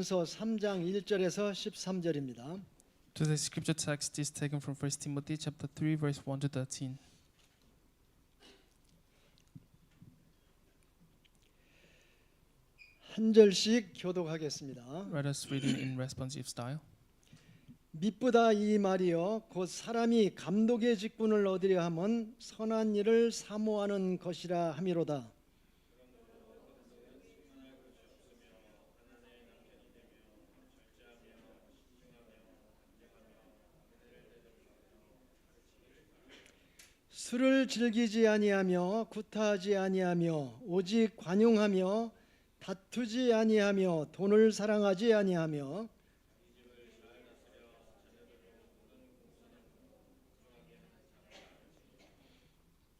디모데전서 3장 1절에서 13절입니다. Today's scripture text is taken from 1 Timothy chapter 3 verse 1 to 13. 한 절씩 교독하겠습니다. Let us read it in responsive style. 미쁘다 이 말이여 곧 사람이 감독의 직분을 얻으려 함은 선한 일을 사모하는 것이라 함이로다. 술을 즐기지 아니하며 구타하지 아니하며 오직 관용하며 다투지 아니하며 돈을 사랑하지 아니하며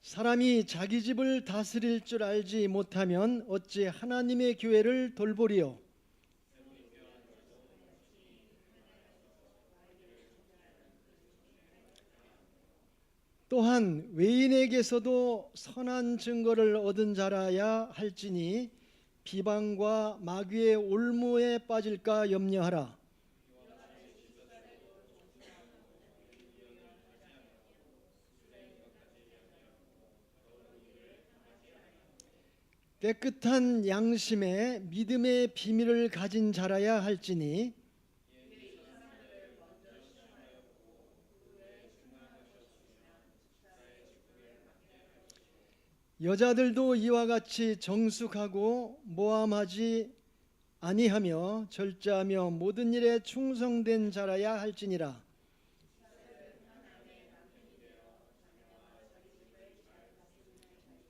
사람이 자기 집을 다스릴 줄 알지 못하면 어찌 하나님의 교회를 돌보리요. 또한 외인에게서도 선한 증거를 얻은 자라야 할지니 비방과 마귀의 올무에 빠질까 염려하라. 깨끗한 양심에 믿음의 비밀을 가진 자라야 할지니 여자들도 이와 같이 정숙하고 모함하지 아니하며 절제하며 모든 일에 충성된 자라야 할지니라.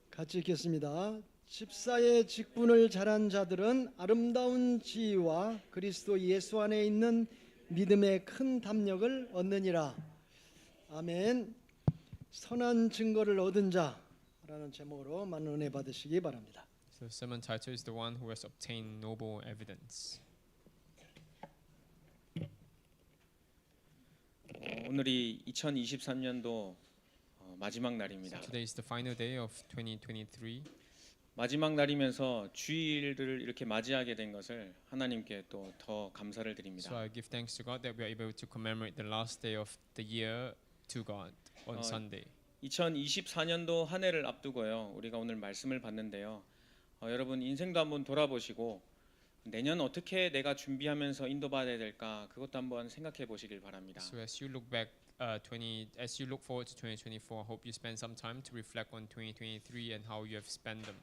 같이 읽겠습니다. 집사의 직분을 잘한 자들은 아름다운 지위와 그리스도 예수 안에 있는 믿음의 큰 담력을 얻느니라. 아멘. 선한 증거를 얻은 자라는 제목으로 많은 은혜 받으시기 바랍니다. So the sermon title is The One Who Has Obtained Noble Evidence. 오늘이 2023년도 마지막 날입니다. So today is the final day of 2023. 마지막 날이면서 주일을 이렇게 맞이하게 된 것을 하나님께 또 더 감사를 드립니다. So I give thanks to God that we are able to commemorate the last day of the year to God on Sunday. 2024년도 한 해를 앞두고요. 우리가 오늘 말씀을 봤는데요. 여러분 인생도 한번 돌아보시고 내년 어떻게 내가 준비하면서 인도받아야 될까 그것도 한번 생각해 보시길 바랍니다. So as you look back as you look forward to 2024, I hope you spend some time to reflect on 2023 and how you have spent them.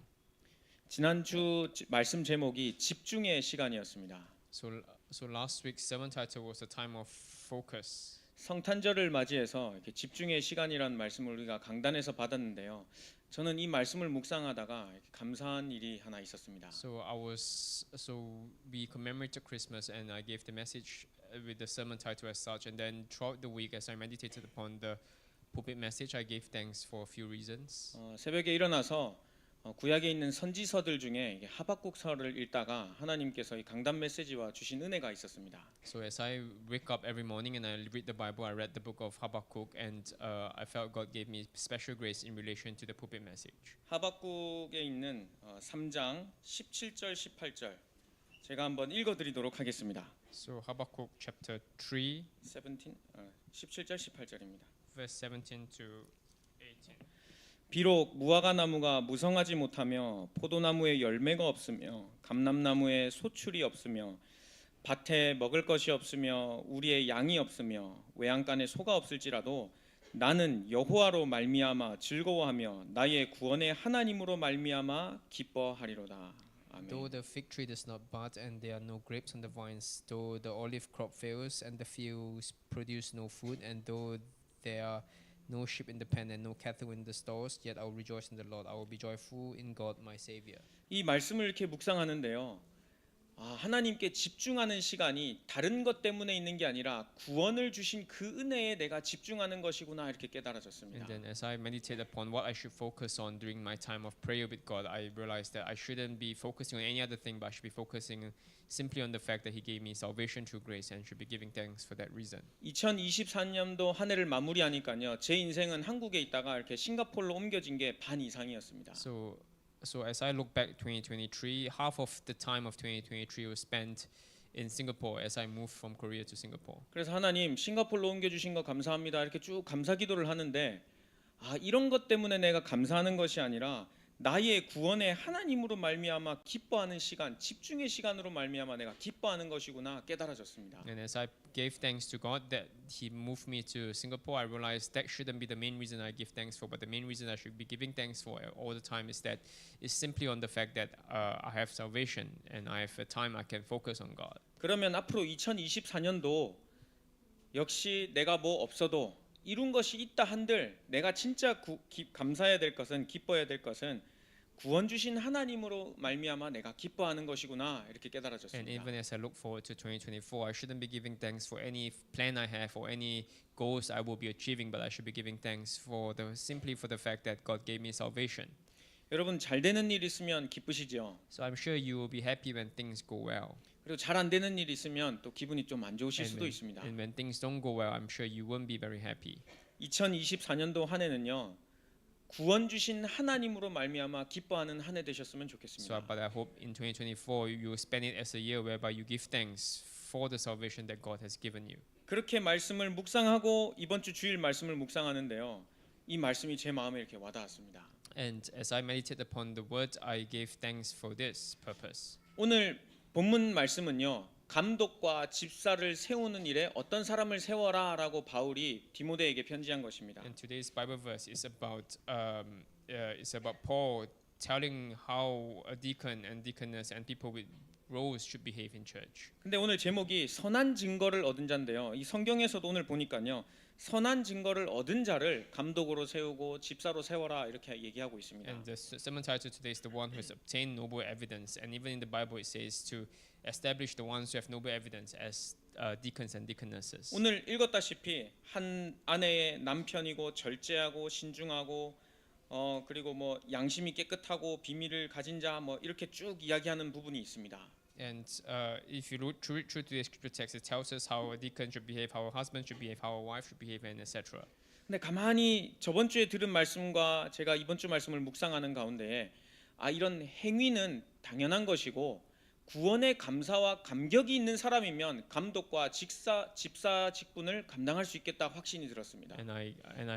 지난주 말씀 제목이 집중의 시간이었습니다. So last week's sermon title was a time of focus. 성탄절을 맞이해서 이렇게 집중의 시간이라는 말씀을 우리가 강단에서 받았는데요. 저는 이 말씀을 묵상하다가 감사한 일이 하나 있었습니다. So we commemorated Christmas and I gave the message with the sermon title as such, and then throughout the week as I meditated upon the pulpit message, I gave thanks for a few reasons. 새벽에 일어나서 구약에 있는 선지서들 중에 하박국서를 읽다가 하나님께서 이 강단 메시지와 주신 은혜가 있었습니다. So as I wake up every morning and I read the Bible, I read the book of Habakkuk, and I felt God gave me special grace in relation to the pulpit message. 하박국에 있는 3장 17절 18절 제가 한번 읽어드리도록 하겠습니다. So Habakkuk chapter 3, 17절 18절입니다. verse 17 to 18. 비록 무화과 나무가 무성하지 못하며 포도나무에 열매가 없으며 감람나무에 소출이 없으며 밭에 먹을 것이 없으며 우리의 양이 없으며 외양간에 소가 없을지라도 나는 여호와로 말미암아 즐거워하며 나의 구원의 하나님으로 말미암아 기뻐하리로다. 아멘. Though the fig tree does not bud and there are no grapes on the vines, though the olive crop fails and the fields produce no fruit, and though there are no sheep in the pen and no cattle in the stalls, yet I will rejoice in the Lord. I will be joyful in God my Savior. 이 말씀을 이렇게 묵상하는데요. 하나님께 집중하는 시간이 다른 것 때문에 있는 게 아니라 구원을 주신 그 은혜에 내가 집중하는 것이구나 이렇게 깨달아졌습니다. And then as I meditate upon what I should focus on during my time of prayer with God, I realized that I shouldn't be focusing on any other thing, but I should be focusing simply on the fact that He gave me salvation through grace and should be giving thanks for that reason. 2024년도 한 해를 마무리하니까요. 제 인생은 한국에 있다가 이렇게 싱가포르로 옮겨진 게 반 이상이었습니다. So as I look back 2023, half of the time of 2023 was spent in Singapore as I moved from Korea to Singapore. 그래서 하나님 싱가포르로 옮겨주신 거 감사합니다. 이렇게 쭉 감사 기도를 하는데 이런 것 때문에 내가 감사하는 것이 아니라 나의 구원에 하나님으로 말미암아 기뻐하는 시간, 집중의 시간으로 말미암아 내가 기뻐하는 것이구나 깨달아졌습니다. And as I gave thanks to God that He moved me to Singapore, I realized that shouldn't be the main reason I give thanks for, but the main reason I should be giving thanks for all the time is that it's simply on the fact that I have salvation and I have a time I can focus on God. 그러면 앞으로 2024년도 역시 내가 뭐 없어도 이룬 것이 있다 한들 내가 진짜 감사해야 될 것은 기뻐해야 될 것은 구원 주신 하나님으로 말미암아 내가 기뻐하는 것이구나 이렇게 And 깨달아졌습니다. even as I look forward to 2024, I shouldn't be giving thanks for any plan I have or any goals I will be achieving, but I should be giving thanks for simply for the fact that God gave me salvation. 여러분 잘 되는 일 있으면 기쁘시죠? So I'm sure you will be happy when things go well. 그리고 잘 안 되는 일 있으면 또 기분이 좀 안 좋으실 수도 있습니다. And when things don't go well, I'm sure you won't be very happy. 2024년도 한 해는요. 구원 주신 하나님으로 말미암아 기뻐하는 한 해 되셨으면 So, 좋겠습니다. but I hope in 2024 you will spend it as a year whereby you give thanks for the salvation that God has given you. 그렇게 말씀을 묵상하고 이번 주 주일 말씀을 묵상하는데요. 이 말씀이 제 마음에 이렇게 와닿았습니다. And as I meditate upon the word, I gave thanks for this purpose. 오늘 본문 말씀은요. 감독과 집사를 세우는 일에 어떤 사람을 세워라라고 바울이 디모데에게 편지한 것입니다. And today's Bible verse is about Paul telling how a deacon and deaconess and people with roles should behave in church. 근데 오늘 제목이 선한 증거를 얻은 자인데요. 이 성경에서도 오늘 보니까요. 선한 증거를 얻은 자를 감독으로 세우고 집사로 세워라 이렇게 얘기하고 있습니다. And the sermon title today is the one who has obtained noble evidence. And even in the Bible it says to establish the ones who have noble evidence as deacons and deaconesses. 오늘 읽었다시피 한 아내의 남편이고 절제하고 신중하고 그리고 뭐 양심이 깨끗하고 비밀을 가진 자 뭐 이렇게 쭉 이야기하는 부분이 있습니다. And if you read through today's scripture text, it tells us how a deacon should behave, how a husband should behave, how a wife should behave, and etc. 근데 가만히 저번 주에 들은 말씀과 제가 이번 주 말씀을 묵상하는 가운데 이런 행위는 당연한 것이고 구원의 감사와 감격이 있는 사람이면 감독과 집사 직분을 감당할 수 있겠다 확신이 들었습니다. And I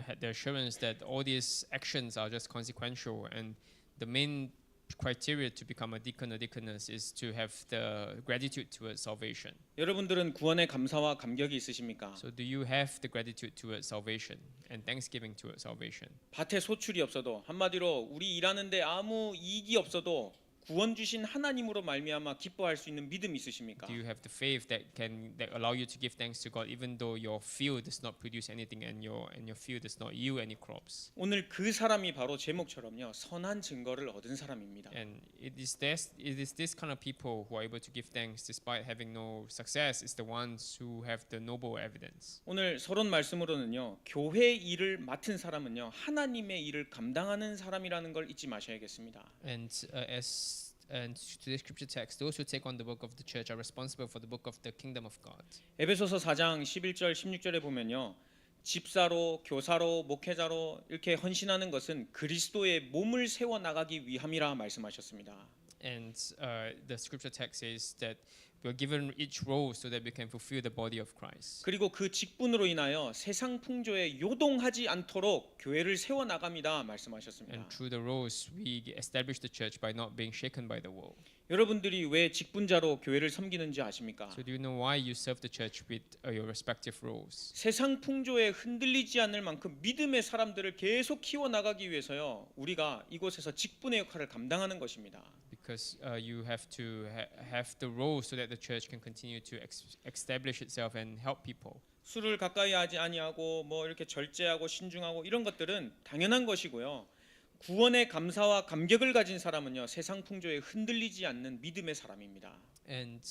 had the assurance that all these actions are just consequential, and the main criteria to become a deacon or deaconess is to have the gratitude towards salvation. 여러분들은 구원의 감사와 감격이 있으십니까? So do you have the gratitude towards salvation and thanksgiving towards salvation? 밭에 소출이 없어도 한마디로 우리 일하는데 아무 이익이 없어도 구원 주신 하나님으로 말미암아 기뻐할 수 있는 믿음 있으십니까? Do you have the faith that allow you to give thanks to God even though your field does not produce anything and your field does not yield any crops? 오늘 그 사람이 바로 제목처럼요 선한 증거를 얻은 사람입니다. And it is this kind of people who are able to give thanks despite having no success is the ones who have the noble evidence. 오늘 서론 말씀으로는요 교회 일을 맡은 사람은요 하나님의 일을 감당하는 사람이라는 걸 잊지 마셔야겠습니다. And today's scripture text, those who take on the work of the church are responsible for the work of the kingdom of God. 에베소서 4장 11절 16절에 보면요. 집사로 교사로 목회자로 이렇게 헌신하는 것은 그리스도의 몸을 세워 나가기 위함이라 말씀하셨습니다. And the scripture text says that we are given each role so that we can fulfill the body of Christ. 그리고 그 직분으로 인하여 세상 풍조에 요동하지 않도록 교회를 세워 나갑니다 말씀하셨습니다. And through the roles we establish the church by not being shaken by the world. 여러분들이 왜 직분자로 교회를 섬기는지 아십니까? So do you know why you serve the church with your respective roles? 세상 풍조에 흔들리지 않을 만큼 믿음의 사람들을 계속 키워 나가기 위해서요. 우리가 이곳에서 직분의 역할을 감당하는 것입니다. Because you have to have the roles so that the church can continue to establish itself and help people. 술을 가까이 하지 아니하고 뭐 이렇게 절제하고 신중하고 이런 것들은 당연한 것이고요. 구원의 감사와 감격을 가진 사람은요. 세상 풍조에 흔들리지 않는 믿음의 사람입니다. And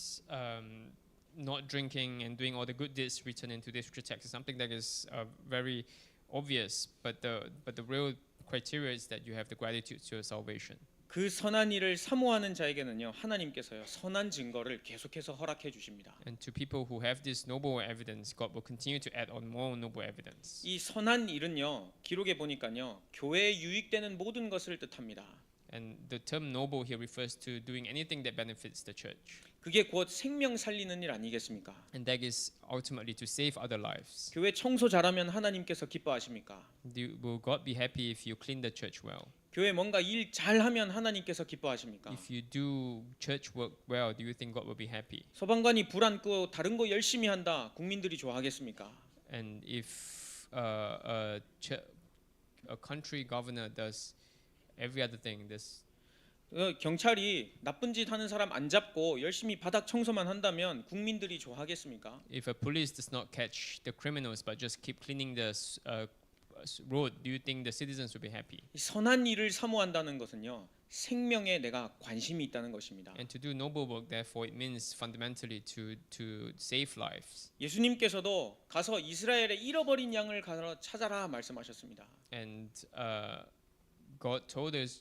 not drinking and doing all the good deeds written into this scripture text is something that is very obvious, but the real criteria is that you have the gratitude to your salvation. 그 선한 일을 사모하는 자에게는요. 하나님께서요. 선한 증거를 계속해서 허락해 주십니다. And to people who have this noble evidence, God will continue to add on more noble evidence. 이 선한 일은요. 기록에 보니까요. 교회에 유익되는 모든 것을 뜻합니다. And the term noble here refers to doing anything that benefits the church. 그게 곧 생명 살리는 일 아니겠습니까? And that is ultimately to save other lives. 교회 청소 잘하면 하나님께서 기뻐하십니까? Will God be happy if you clean the church well? 교회 뭔가 일 잘하면 하나님께서 기뻐하십니까? If you do church work well, do you think God will be happy? 소방관이 불 안 끄고 다른 거 열심히 한다. 국민들이 좋아하겠습니까? And if a country governor does every other thing, 경찰이 나쁜 짓 하는 사람 안 잡고 열심히 바닥 청소만 한다면 국민들이 좋아하겠습니까? if a police does not catch the criminals but just keep cleaning the road, do you think the citizens will be happy? 이 선한 일을 사모한다는 것은요. 생명에 내가 관심이 있다는 것입니다. And to do noble work, therefore, it means fundamentally to save lives. 예수님께서도 가서 이스라엘의 잃어버린 양을 가서 찾아라 말씀하셨습니다. And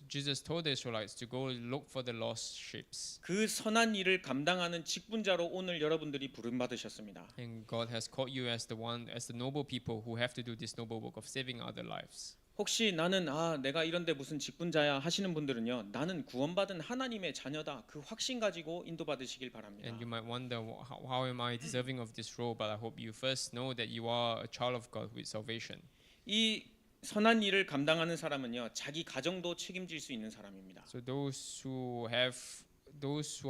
Jesus told the Israelites to go look for the lost sheep. 그 선한 일을 감당하는 직분자로 오늘 여러분들이 부름 받으셨습니다. And God has called you as the noble people who have to do this noble work of saving other lives. 혹시 나는 내가 이런데 무슨 직분자야 하시는 분들은요. 나는 구원받은 하나님의 자녀다. 그 확신 가지고 인도받으시길 바랍니다. And you might wonder, how am I deserving of this role? But I hope you first know that you are a child of God with salvation. 이 선한 일을 감당하는 사람은요. 자기 가정도 책임질 수 있는 사람입니다. So those who are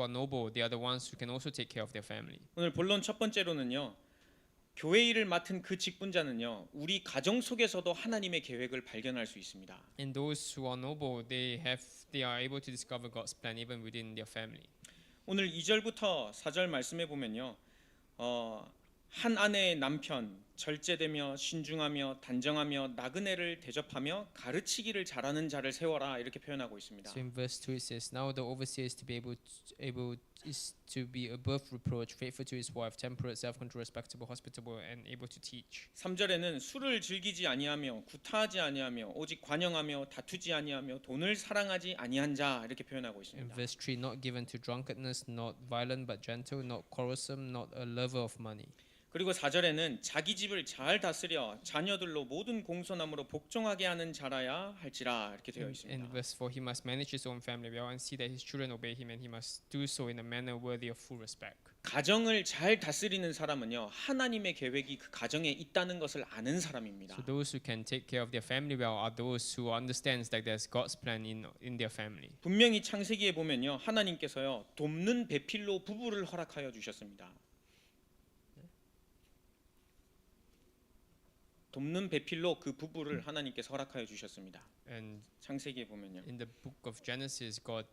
noble, they are the ones who can also take care of their family. 오늘 본론 첫 번째로는요. 교회 일을 맡은 그 직분자는요. 우리 가정 속에서도 하나님의 계획을 발견할 수 있습니다. And those who are noble, they are able to discover God's plan even within their family. 오늘 2절부터 4절 말씀해 보면요. 한 아내의 남편 절제되며 신중하며 단정하며 나그네를 대접하며 가르치기를 잘하는 자를 세워라 이렇게 표현하고 있습니다. So in verse 2 it says, now the overseer is to be above reproach, faithful to his wife, temperate, self-controlled, respectable, hospitable, and able to teach. 3절에는 술을 즐기지 아니하며 구타하지 아니하며 오직 관영하며 다투지 아니하며 돈을 사랑하지 아니한 자 이렇게 표현하고 In 있습니다. verse 3, not given to drunkenness, not violent but gentle, not quarrelsome, not a lover of money. 그리고 4절에는 자기 집을 잘 다스려 자녀들로 모든 공손함으로 복종하게 하는 자라야 할지라 이렇게 되어 In 있습니다. verse 4, he must manage his own family well and see that his children obey him, and he must do so in a manner worthy of full respect. 가정을 잘 다스리는 사람은요 하나님의 계획이 그 가정에 있다는 것을 아는 사람입니다. So those who can take care of their family well are those who understands that there's God's plan in their family. 분명히 창세기에 보면요 하나님께서요 돕는 배필로 부부를 허락하여 주셨습니다. 돕는 배필로 그 부부를 하나님께서 허락하여 주셨습니다. And 창세기에 보면요 in the book of Genesis, God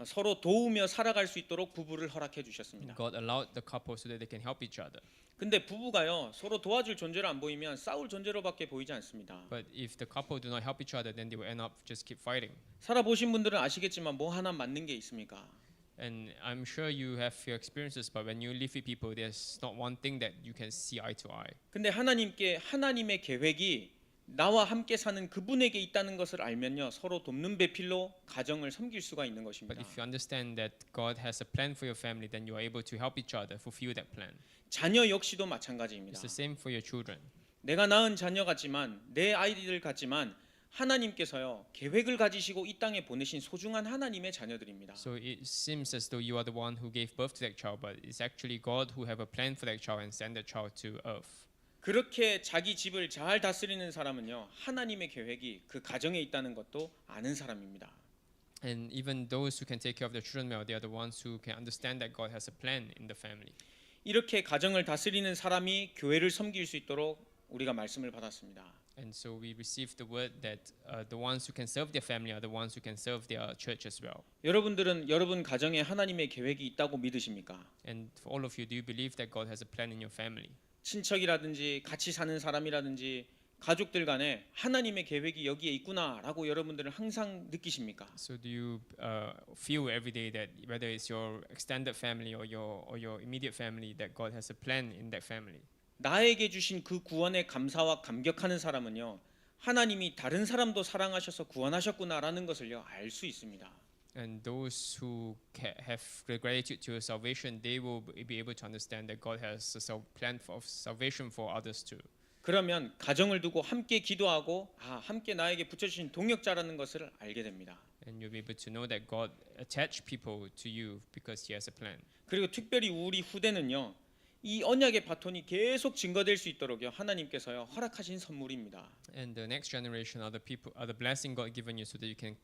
서로 도우며 살아갈 수 있도록 부부를 허락해 주셨습니다. allowed the couple so that they can help each other. 근데 부부가요 서로 도와줄 존재로 안 보이면 싸울 존재로밖에 보이지 않습니다. But if the couple do not help each other, then they will end up just keep fighting. 살아보신 분들은 아시겠지만 뭐 하나 맞는 게 있습니까? And I'm sure you have your experiences, but when you live with people, there's not one thing that you can see eye to eye. 근데 하나님의 계획이 나와 함께 사는 그분에게 있다는 것을 알면요 서로 돕는 배필로 가정을 섬길 수가 있는 But 것입니다. if you understand that God has a plan for your family, then you are able to help each other fulfill that plan. 자녀 역시도 마찬가지입니다. It's the same for your children. 내가 낳은 자녀 같지만 내 아이들 같지만 하나님께서요 계획을 가지시고 이 땅에 보내신 소중한 하나님의 자녀들입니다. So it seems as though you are the one who gave birth to that child, but it's actually God who have a plan for that child and send that child to earth. 그렇게 자기 집을 잘 다스리는 사람은요 하나님의 계획이 그 가정에 있다는 것도 아는 사람입니다. And even those who can take care of their children well, they are the ones who can understand that God has a plan in the family. 이렇게 가정을 다스리는 사람이 교회를 섬길 수 있도록 우리가 말씀을 받았습니다. And so we received the word that the ones who can serve their family are the ones who can serve their church as well. 여러분들은 여러분 가정에 하나님의 계획이 있다고 믿으십니까? And for all of you, do you believe that God has a plan in your family? 친척이라든지 같이 사는 사람이라든지 가족들 간에 하나님의 계획이 여기에 있구나라고 여러분들은 항상 느끼십니까? So do you feel every day that whether it's your extended family or your immediate family that God has a plan in that family? 나에게 주신 그 구원에 감사와 감격하는 사람은요. 하나님이 다른 사람도 사랑하셔서 구원하셨구나라는 것을요 알 수 있습니다. And those who have gratitude to salvation, they will be able to understand that God has a plan of salvation for others too. 그러면 가정을 두고 함께 기도하고 함께 나에게 붙여주신 동역자라는 것을 알게 됩니다. And you'll be able to know that God attached people to you because He has a plan. 그리고 특별히 우리 후대는요. 이 언약의 바톤이 계속 증거될 수 있도록요. 하나님께서요. 허락하신 선물입니다. And the next generation are the people, are the blessing God given you, so that you can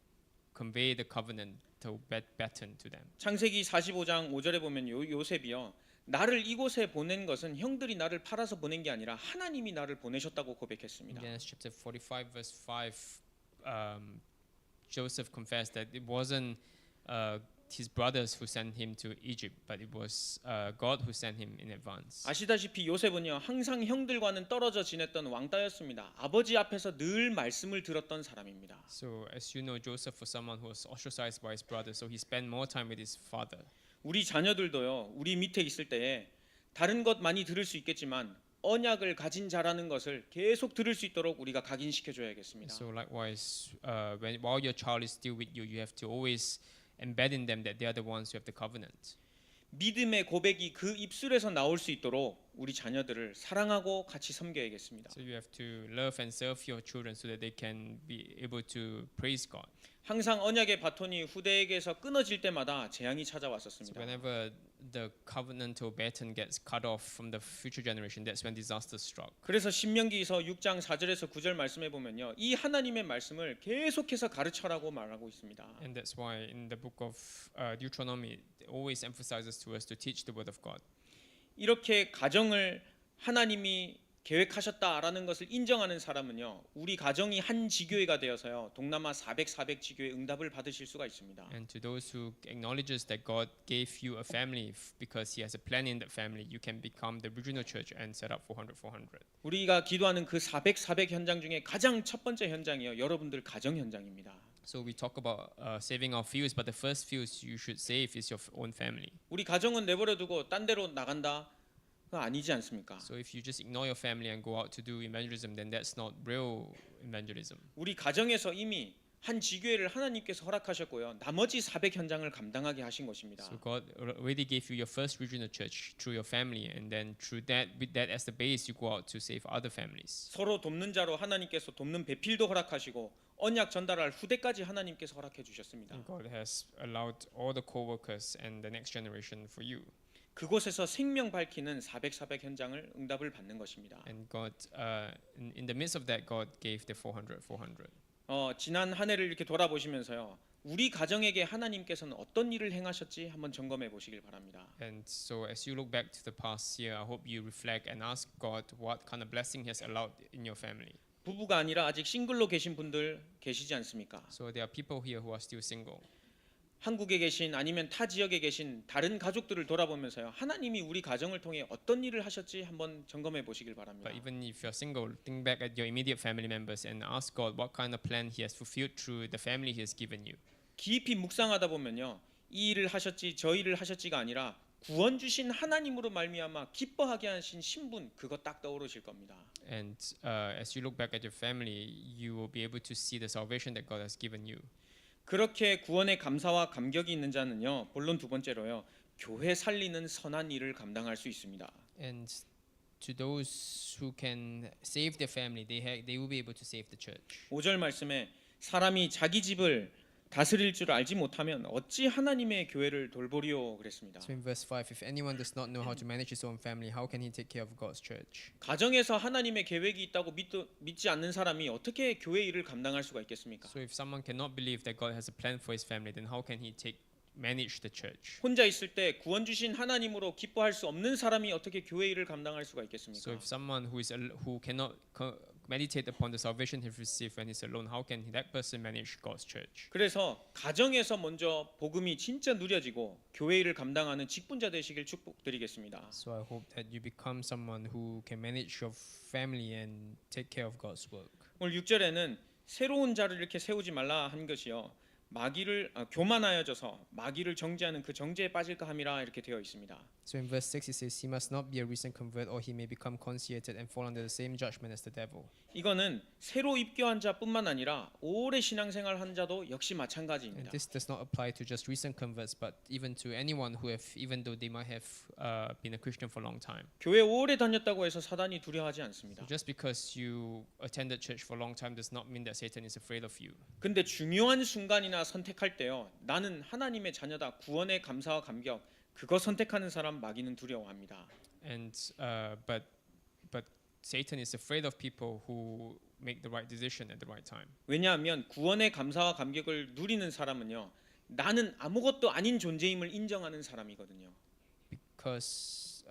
convey the covenant to baton to them. 창세기 45장 5절에 보면 요셉이요. 나를 이곳에 보낸 것은 형들이 나를 팔아서 보낸 게 아니라 하나님이 나를 보내셨다고 In 고백했습니다. Genesis chapter 45 verse 5, Joseph confessed that it wasn't his brothers who sent him to Egypt, but it was God who sent him in advance. 아시다시피 요셉은요. 항상 형들과는 떨어져 지냈던 왕따였습니다. 아버지 앞에서 늘 말씀을 들었던 사람입니다. So as you know, Joseph was someone who was ostracized by his brothers, so he spent more time with his father. 우리 자녀들도요. 우리 밑에 있을 때에 다른 것 많이 들을 수 있겠지만 언약을 가진 자라는 것을 계속 들을 수 있도록 우리가 각인시켜 줘야겠습니다. So likewise, while your child is still with you, you have to always embed in them that they are the ones who have the covenant. 믿음의 고백이 그 입술에서 나올 수 있도록 우리 자녀들을 사랑하고 같이 섬겨야겠습니다. So you have to love and serve your children so that they can be able to praise God. 항상 언약의 바톤이 후대에게서 끊어질 때마다 재앙이 So 찾아왔었습니다. whenever the covenantal baton gets cut off from the future generation, that's when disaster struck. 그래서 신명기서 6장 4절에서 9절 말씀해 보면요. 이 하나님의 말씀을 계속해서 가르쳐라고 말하고 있습니다. And that's why in the book of Deuteronomy, it always emphasizes to us to teach the word of God. 이렇게 가정을 하나님이 계획하셨다라는 것을 인정하는 사람은요. 우리 가정이 한 지교회가 되어서요. 동남아 400 지교회 응답을 받으실 수가 있습니다. And to those who acknowledges that God gave you a family because He has a plan in that family, you can become the regional church and set up 400. 우리가 기도하는 그 400 현장 중에 가장 첫 번째 현장이요. 여러분들 가정 현장입니다. So we talk about saving our fields, but the first fields you should save is your own family. 우리 가정은 내버려 두고 딴 데로 나간다. 그거 아니지 않습니까? So if you just ignore your family and go out to do evangelism, then that's not real evangelism. 우리 가정에서 이미 한 지교회를 하나님께서 허락하셨고요. 나머지 400 현장을 감당하게 하신 것입니다. So God already gave you your first regional church through your family, and then through that, with that as the base, you go out to save other families. 서로 돕는 자로 하나님께서 돕는 배필도 허락하시고 언약 전달할 후대까지 하나님께서 허락해 주셨습니다. And God has allowed all the co-workers and the next generation for you. 그곳에서 생명 밝히는 400 현장을 응답을 받는 것입니다. And God, in the midst of that, God gave the 400. 지난 한 해를 이렇게 돌아보시면서요. 우리 가정에게 하나님께서는 어떤 일을 행하셨지 한번 점검해 보시길 바랍니다. And so as you look back to the past year, I hope you reflect and ask God what kind of blessing He has allowed in your family. 부부가 아니라 아직 싱글로 계신 분들 계시지 않습니까? So there are people here who are still single. 한국에 계신 아니면 타 지역에 계신 다른 가족들을 돌아보면서요. 하나님이 우리 가정을 통해 어떤 일을 하셨지 한번 점검해 보시길 바랍니다. But even if you're single, think back at your immediate family members and ask God what kind of plan He has fulfilled through the family He has given you. 깊이 묵상하다 보면요. 이 일을 하셨지 저 일을 하셨지가 아니라 구원 주신 하나님으로 말미암아 기뻐하게 하신 신분 그거 딱 떠오르실 겁니다. And as you look back at your family, you will be able to see the salvation that God has given you. 그렇게 구원의 감사와 감격이 있는 자는요. 본론 두 번째로요. 교회 살리는 선한 일을 감당할 수 있습니다. And to those who can save their family, they will be able to save the church. 5절 말씀에 사람이 자기 집을 다스릴 줄 알지 못하면 어찌 하나님의 교회를 돌보리요 그랬습니다. So in verse 5, if anyone does not know how to manage his own family, how can he take care of God's church? 가정에서 하나님의 계획이 있다고 믿지 않는 사람이 어떻게 교회 일을 감당할 수가 있겠습니까? So if someone cannot believe that God has a plan for his family, then how can he manage the church? 혼자 있을 때 구원 주신 하나님으로 기뻐할 수 없는 사람이 어떻게 교회 일을 감당할 수가 있겠습니까? So if someone who cannot meditate upon the salvation he received when he's alone, how can that person manage God's church? 그래서 가정에서 먼저 복음이 진짜 누려지고 교회 일을 감당하는 직분자 되시길 축복드리겠습니다. So I hope that you become someone who can manage your family and take care of God's work. 오늘 6절에는 새로운 자를 이렇게 세우지 말라 한 것이요. 교만하여져서 마귀를 정죄하는 그 정죄에 빠질까 함이라 이렇게 되어 있습니다. So in verse 6 it says, he must not be a recent convert or he may become conceited and fall under the same judgment as the devil. 이거는 새로 입교한 자뿐만 아니라 오래 신앙생활 한 자도 역시 And 마찬가지입니다. this does not apply to just recent converts, but even to anyone who have, even though they might have been a Christian for a long time. 교회 오래 다녔다고 해서 사단이 두려워하지 So 않습니다. just because you attended church for a long time does not mean that Satan is afraid of you. 근데 중요한 순간이나 직장이나 선택할 때요. 나는 하나님의 자녀다. 구원의 감사와 감격. 그거 선택하는 사람 마귀는 두려워합니다. And but Satan is afraid of people who make the right decision at the right time. 왜냐하면 구원의 감사와 감격을 누리는 사람은요. 나는 아무것도 아닌 존재임을 인정하는 사람이거든요. Because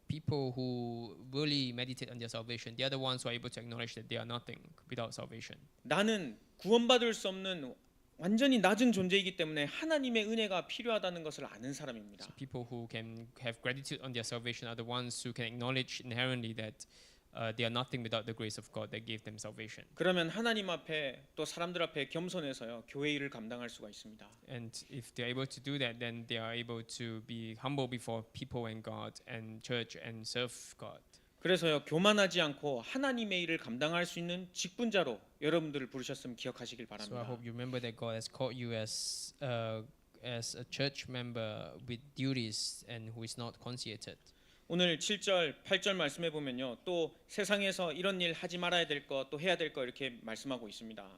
people who really meditate on their salvation, they are the ones who are able to acknowledge that they are nothing without salvation. 나는 구원받을 수 없는 완전히 낮은 존재이기 때문에 하나님의 은혜가 필요하다는 것을 아는 사람입니다. So people who can have gratitude on their salvation are the ones who can acknowledge inherently that they are nothing without the grace of God that gave them salvation. 그러면 하나님 앞에 또 사람들 앞에 겸손해서요. 교회 일을 감당할 수가 있습니다. And if they are able to do that, then they are able to be humble before people and God and church and serve God. 그래서요. 교만하지 않고 하나님의 일을 감당할 수 있는 직분자로 여러분들을 부르셨으면 기억하시길 So I 바랍니다. hope you remember that God has called you as a church member with duties and who is not conceited. 오늘 7절, 8절 말씀해 보면요. 또 세상에서 이런 일 하지 말아야 될 것, 또 해야 될 것 이렇게 말씀하고 있습니다.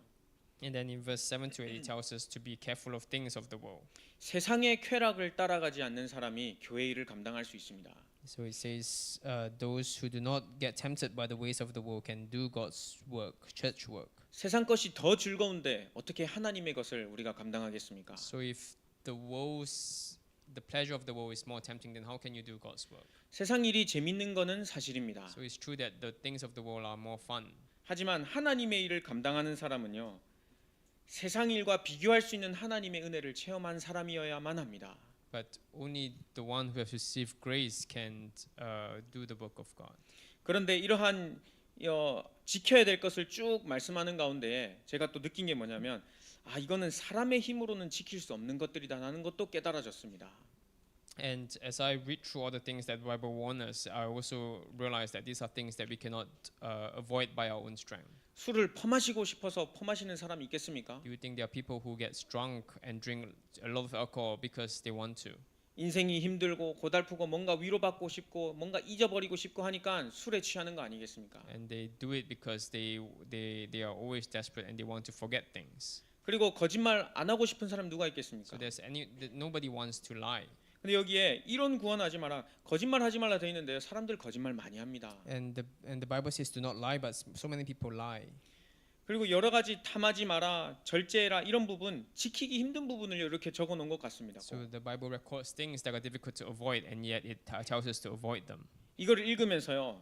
And then in verse 7 to 8 it tells us to be careful of things of the world. 세상의 쾌락을 따라가지 않는 사람이 교회 일을 감당할 수 있습니다. So it says those who do not get tempted by the ways of the world can do God's work, church work. 세상 것이 더 즐거운데 어떻게 하나님의 것을 우리가 감당하겠습니까? So if the pleasure of the world is more tempting, then how can you do God's work? 세상 일이 재밌는 거는 사실입니다. So it's true that the things of the world are more fun. 하지만 하나님의 일을 감당하는 사람은요. 세상 일과 비교할 수 있는 하나님의 은혜를 체험한 사람이어야만 합니다. But only the one who has received grace can do the work of God. 그런데 이러한 지켜야 될 것을 쭉 말씀하는 가운데 제가 또 느낀 게 뭐냐면 이거는 사람의 힘으로는 지킬 수 없는 것들이다라는 것도 깨달아졌습니다. And as I read through all the things that the Bible warns us, I also realize that these are things that we cannot avoid by our own strength. 술을 퍼마시고 싶어서 퍼마시는 사람이 있겠습니까? Do you think there are people who get drunk and drink a lot of alcohol because they want to? 인생이 힘들고 고달프고 뭔가 위로받고 싶고 뭔가 잊어버리고 싶고 하니까 술에 취하는 거 아니겠습니까? And they do it because they are always desperate and they want to forget things. 그리고 거짓말 안 하고 싶은 사람 누가 있겠습니까? So nobody wants to lie. 근데 여기에 이론 구원하지 마라, 거짓말 하지 말라 돼 있는데요. 사람들 거짓말 많이 합니다. And the Bible says do not lie, but so many people lie. 그리고 여러 가지 탐하지 마라, 절제해라 이런 부분 지키기 힘든 부분을 이렇게 적어 놓은 것 같습니다. So the Bible records things that are difficult to avoid, and yet it tells us to avoid them. 이걸 읽으면서요.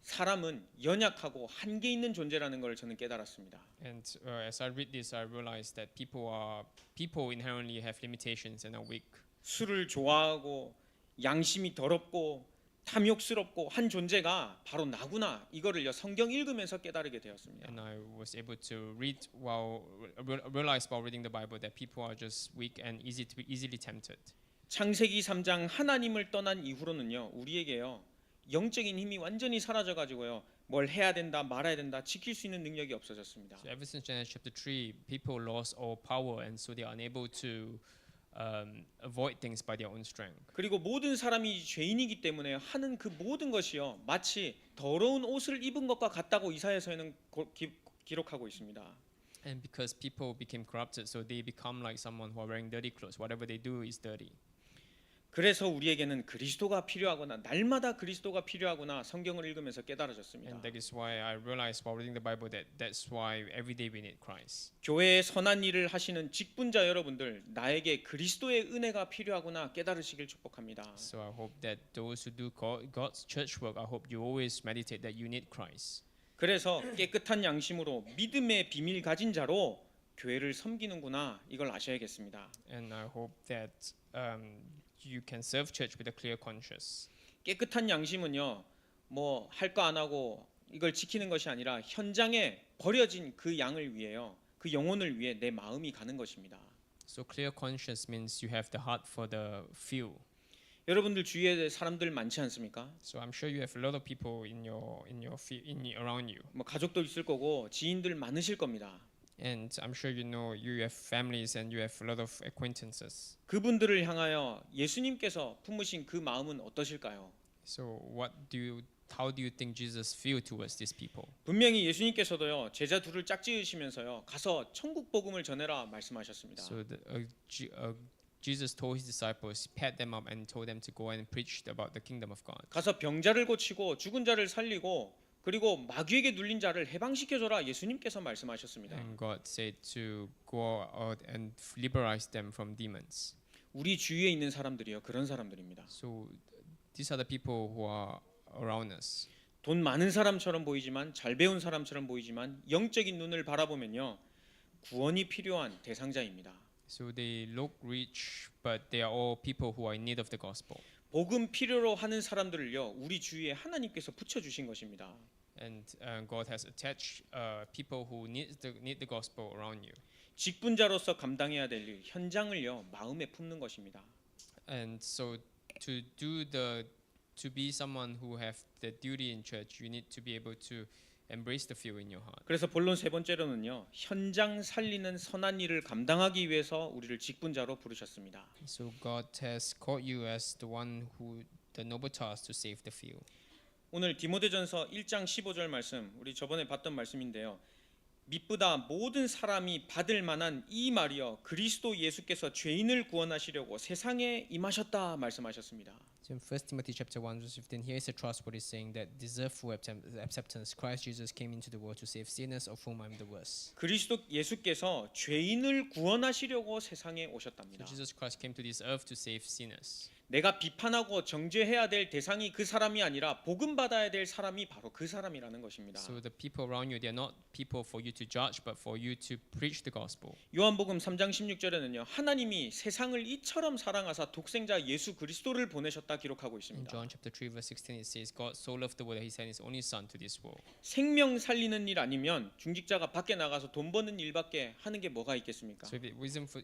사람은 연약하고 한계 있는 존재라는 걸 저는 깨달았습니다. And as I read this, I realize that people inherently have limitations and are weak. 술을 좋아하고 양심이 더럽고 탐욕스럽고 한 존재가 바로 나구나, 이거를요 성경 읽으면서 깨달게 되었습니다. And I was able to realize while reading the Bible that people are just weak and easily tempted. 창세기 3장 하나님을 떠난 이후로는요 우리에게요 영적인 힘이 완전히 사라져 가지고요 뭘 해야 된다 말아야 된다 지킬 수 있는 능력이 없어졌습니다. So ever since Genesis chapter 3, people lost all power, and so they are unable to avoid things by their own strength. 그리고 모든 사람이 죄인이기 때문에 하는 그 모든 것이요 마치 더러운 옷을 입은 것과 같다고 이사야서에는 기록하고 있습니다. And because people became corrupted, so they become like someone who are wearing dirty clothes. Whatever they do is dirty. 그래서 우리에게는 그리스도가 필요하구나, 날마다 그리스도가 필요하구나 성경을 읽으면서 깨달아졌습니다. And that is why I realized while reading the Bible that that's why every day we need Christ. 교회의 선한 일을 하시는 직분자 여러분들, 나에게 그리스도의 은혜가 필요하구나 깨달으시길 축복합니다. So I hope that those who do God's church work, I hope you always meditate that you need Christ. 그래서 깨끗한 양심으로 믿음의 비밀 가진 자로 교회를 섬기는구나, 이걸 아셔야겠습니다. And I hope that you can serve church with a clear conscience. 깨끗한 양심은요 뭐 할 거 안 하고 이걸 지키는 것이 아니라 현장에 버려진 그 양을 위해요, 그 영혼을 위해 내 마음이 가는 것입니다. So clear conscience means you have the heart for the few. 여러분들 주위에 사람들 많지 않습니까? So I'm sure you have a lot of people around you, 뭐 가족도 있을 거고 지인들 많으실 겁니다. and I'm sure you have families and you have a lot of acquaintances. 그분들을 향하여 예수님께서 품으신 그 마음은 어떠실까요? So what do you how do you think Jesus feel towards these people? 분명히 예수님께서도요 제자 둘을 짝지으시면서요 가서 천국 복음을 전해라 말씀하셨습니다. So Jesus told his disciples, pat them up and told them to go and preach about the kingdom of God. 가서 병자를 고치고 죽은 자를 살리고 그리고 마귀에게 눌린 자를 해방시켜줘라 예수님께서 말씀하셨습니다. And God said to go out and liberate them from demons. 우리 주위에 있는 사람들이요 그런 사람들입니다. So these are the people who are around us. 돈 많은 사람처럼 보이지만 잘 배운 사람처럼 보이지만 영적인 눈을 바라보면요 구원이 필요한 대상자입니다. So they look rich, but they are all people who are in need of the gospel. 복음 필요로 하는 사람들을요 우리 주위에 하나님께서 붙여 주신 것입니다. And God has attached people who need the gospel around you. 직분자로서 감당해야 될 일, 현장을요 마음에 품는 것입니다. And so to be someone who have the duty in church, you need to be able to embrace the fear in your heart. 그래서 본론 세 번째로는요 현장 살리는 선한 일을 감당하기 위해서 우리를 직분자로 부르셨습니다. So God has called you as the one who the noble task to save the few. 오늘 디모데전서 1장 15절 말씀 우리 저번에 봤던 말씀인데요. mit보다 모든 사람이 받을 만한 이 말이여 그리스도 예수께서 죄인을 구원하시려고 세상에 임하셨다 말씀하셨습니다. So in 1 Timothy chapter 1 verse 15, here is a trustworthy saying that deserve full acceptance. Christ Jesus came into the world to save sinners, of whom I am the worst. 그리스도 예수께서 죄인을 구원하시려고 세상에 오셨답니다. So Jesus Christ came to this earth to save sinners. 내가 비판하고 정죄해야 될 대상이 그 사람이 아니라 복음 받아야 될 사람이 바로 그 사람이라는 것입니다. So the people around you, they are not people for you to judge, but for you to preach the gospel. 요한복음 3장 16절에는요. 하나님이 세상을 이처럼 사랑하사 독생자 예수 그리스도를 보내셨다 기록하고 In 있습니다. John chapter 3 verse 16 it says God so loved the world that he sent his only son to this world. 생명 살리는 일 아니면 중직자가 밖에 나가서 돈 버는 일밖에 하는 게 뭐가 있겠습니까? So if it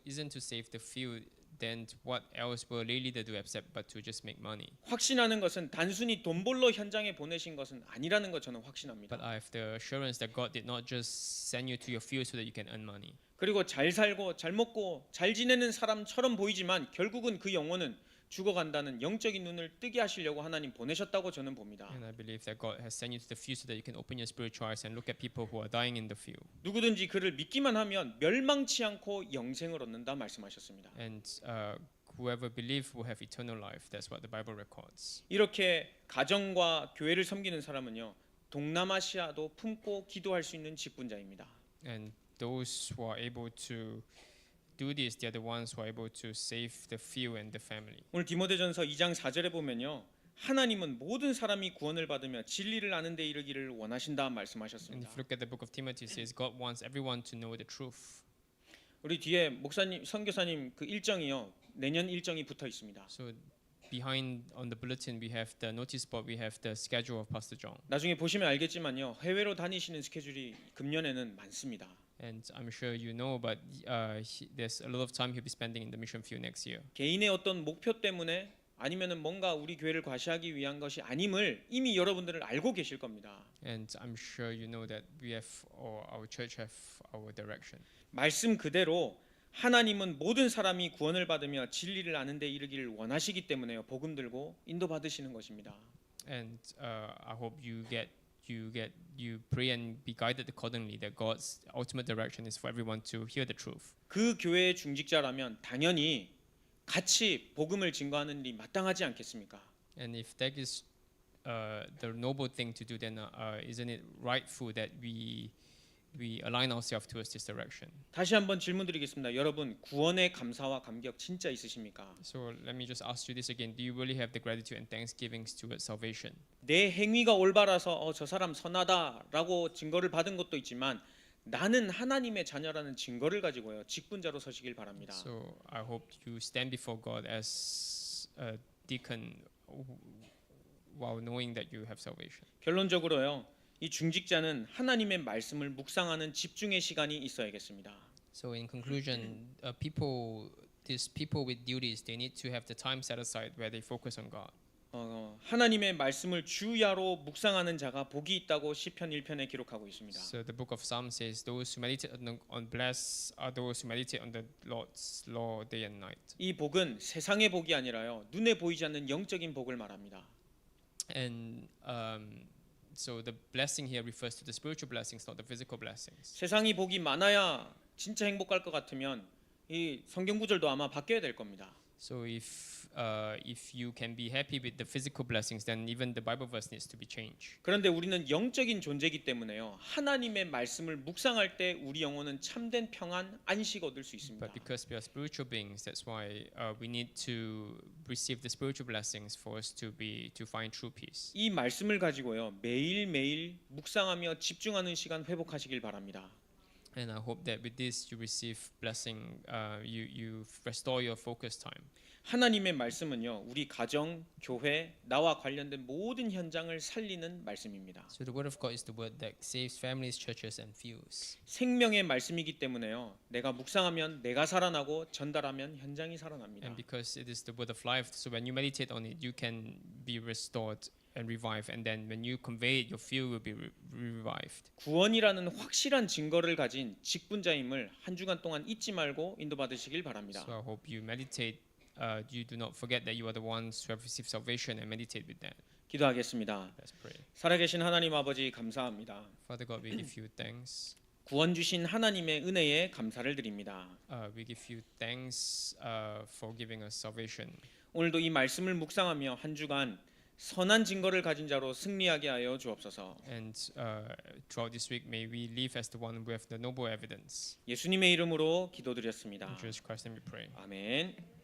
isn't to save the few, then what else will a leader do except but to just make money? 확신하는 것은 단순히 돈 벌러 현장에 보내신 것은 아니라는 것 저는 확신합니다. But I have the assurance that God did not just send you to your field so that you can earn money. 그리고 잘 살고 잘 먹고 잘 지내는 사람처럼 보이지만 결국은 그 영혼은 죽어간다는 영적인 눈을 뜨게 하시려고 하나님 보내셨다고 저는 봅니다. And I believe that God has sent you to the field so that you can open your spiritual eyes and look at people who are dying in the field. 누구든지 그를 믿기만 하면 멸망치 않고 영생을 얻는다 말씀하셨습니다. And whoever believes will have eternal life. That's what the Bible records. 이렇게 가정과 교회를 섬기는 사람은요. 동남아시아도 품고 기도할 수 있는 직분자입니다. And those who are able to do this, they are the ones who are able to save the few and the family. 오늘 디모데전서 2장 4절에 보면요. 하나님은 모든 사람이 구원을 받으며 진리를 아는 데 이르기를 원하신다 And 말씀하셨습니다. if you look at the book of Timothy, it says God wants everyone to know the truth. 우리 뒤에 목사님, 선교사님 그 일정이요. 내년 일정이 붙어 있습니다. So behind on the bulletin we have the notice board, we have the schedule of Pastor John. 나중에 보시면 알겠지만요. 해외로 다니시는 스케줄이 금년에는 많습니다. And I'm sure you know, but there's a lot of time he'll be spending in the mission field next year. 개인의 어떤 목표 때문에 아니면은 뭔가 우리 교회를 과시하기 위한 것이 아님을 이미 여러분들은 알고 계실 겁니다. And I'm sure you know that we have, or our church have our direction. 말씀 그대로 하나님은 모든 사람이 구원을 받으며 진리를 아는 데 이르기를 원하시기 때문에요. 복음 들고 인도 받으시는 것입니다. And I hope you pray and be guided accordingly. That God's ultimate direction is for everyone to hear the truth. 그 교회의 중직자라면 당연히 같이 복음을 증거하는 일이 마땅하지 않겠습니까? And if that is the noble thing to do, then isn't it rightful that we align ourselves towards this direction? 다시 한번 질문드리겠습니다. 여러분 구원의 감사와 감격 진짜 있으십니까? So let me just ask you this again: do you really have the gratitude and thanksgivings towards salvation? 내 행위가 올바라서 저 사람 선하다라고 증거를 받은 것도 있지만 나는 하나님의 자녀라는 증거를 가지고요 직분자로 서시길 바랍니다. So I hope you stand before God as a deacon while knowing that you have salvation. 결론적으로요 이 중직자는 하나님의 말씀을 묵상하는 집중의 시간이 있어야겠습니다. So in conclusion, these people with duties, they need to have the time set aside where they focus on God. 하나님의 말씀을 주야로 묵상하는 자가 복이 있다고 시편 1편에 기록하고 있습니다. So the book of Psalms says, "Those who meditate on blessed are those who meditate on the Lord's law day and night." 이 복은 세상의 복이 아니라요 눈에 보이지 않는 영적인 복을 말합니다. And so the blessing here refers to the spiritual blessings, not the physical blessings. 세상이 복이 많아야 진짜 행복할 것 같으면 이 성경 구절도 아마 바뀌어야 될 겁니다. So if you can be happy with the physical blessings, then even the Bible verse needs to be changed. 그런데 우리는 영적인 존재이기 때문에요. 하나님의 말씀을 묵상할 때 우리 영혼은 참된 평안, 안식 얻을 수 있습니다. But because we are spiritual beings, that's why we need to receive the spiritual blessings for us to find true peace. 이 말씀을 가지고요. 매일매일 묵상하며 집중하는 시간 회복하시길 바랍니다. And I hope that with this you receive blessing. You restore your focus time. 하나님의 말씀은요. 우리 가정, 교회, 나와 관련된 모든 현장을 살리는 말씀입니다. So the word of God is the word that saves families, churches, and fews. 생명의 말씀이기 때문에요. 내가 묵상하면 내가 살아나고 전달하면 현장이 살아납니다. And because it is the word of life, so when you meditate on it, you can be restored and revived. And then when you convey it, your field will be revived. 구원이라는 확실한 증거를 가진 직분자임을 한 주간 동안 잊지 말고 인도받으시길 바랍니다. So I hope you meditate. You do not forget that you are the ones who have received salvation and meditate with that. 기도하겠습니다. Let's pray. 살아계신 하나님 아버지 감사합니다. Father God, we give you thanks. 구원 주신 하나님의 은혜에 감사를 드립니다. We give you thanks for giving us salvation. 오늘도 이 말씀을 묵상하며 한 주간 선한 증거를 가진 자로 승리하게 하여 주옵소서. And throughout this week, may we live as the one with the noble evidence. 예수님의 이름으로 기도드렸습니다. In Jesus Christ's name we pray. 아멘.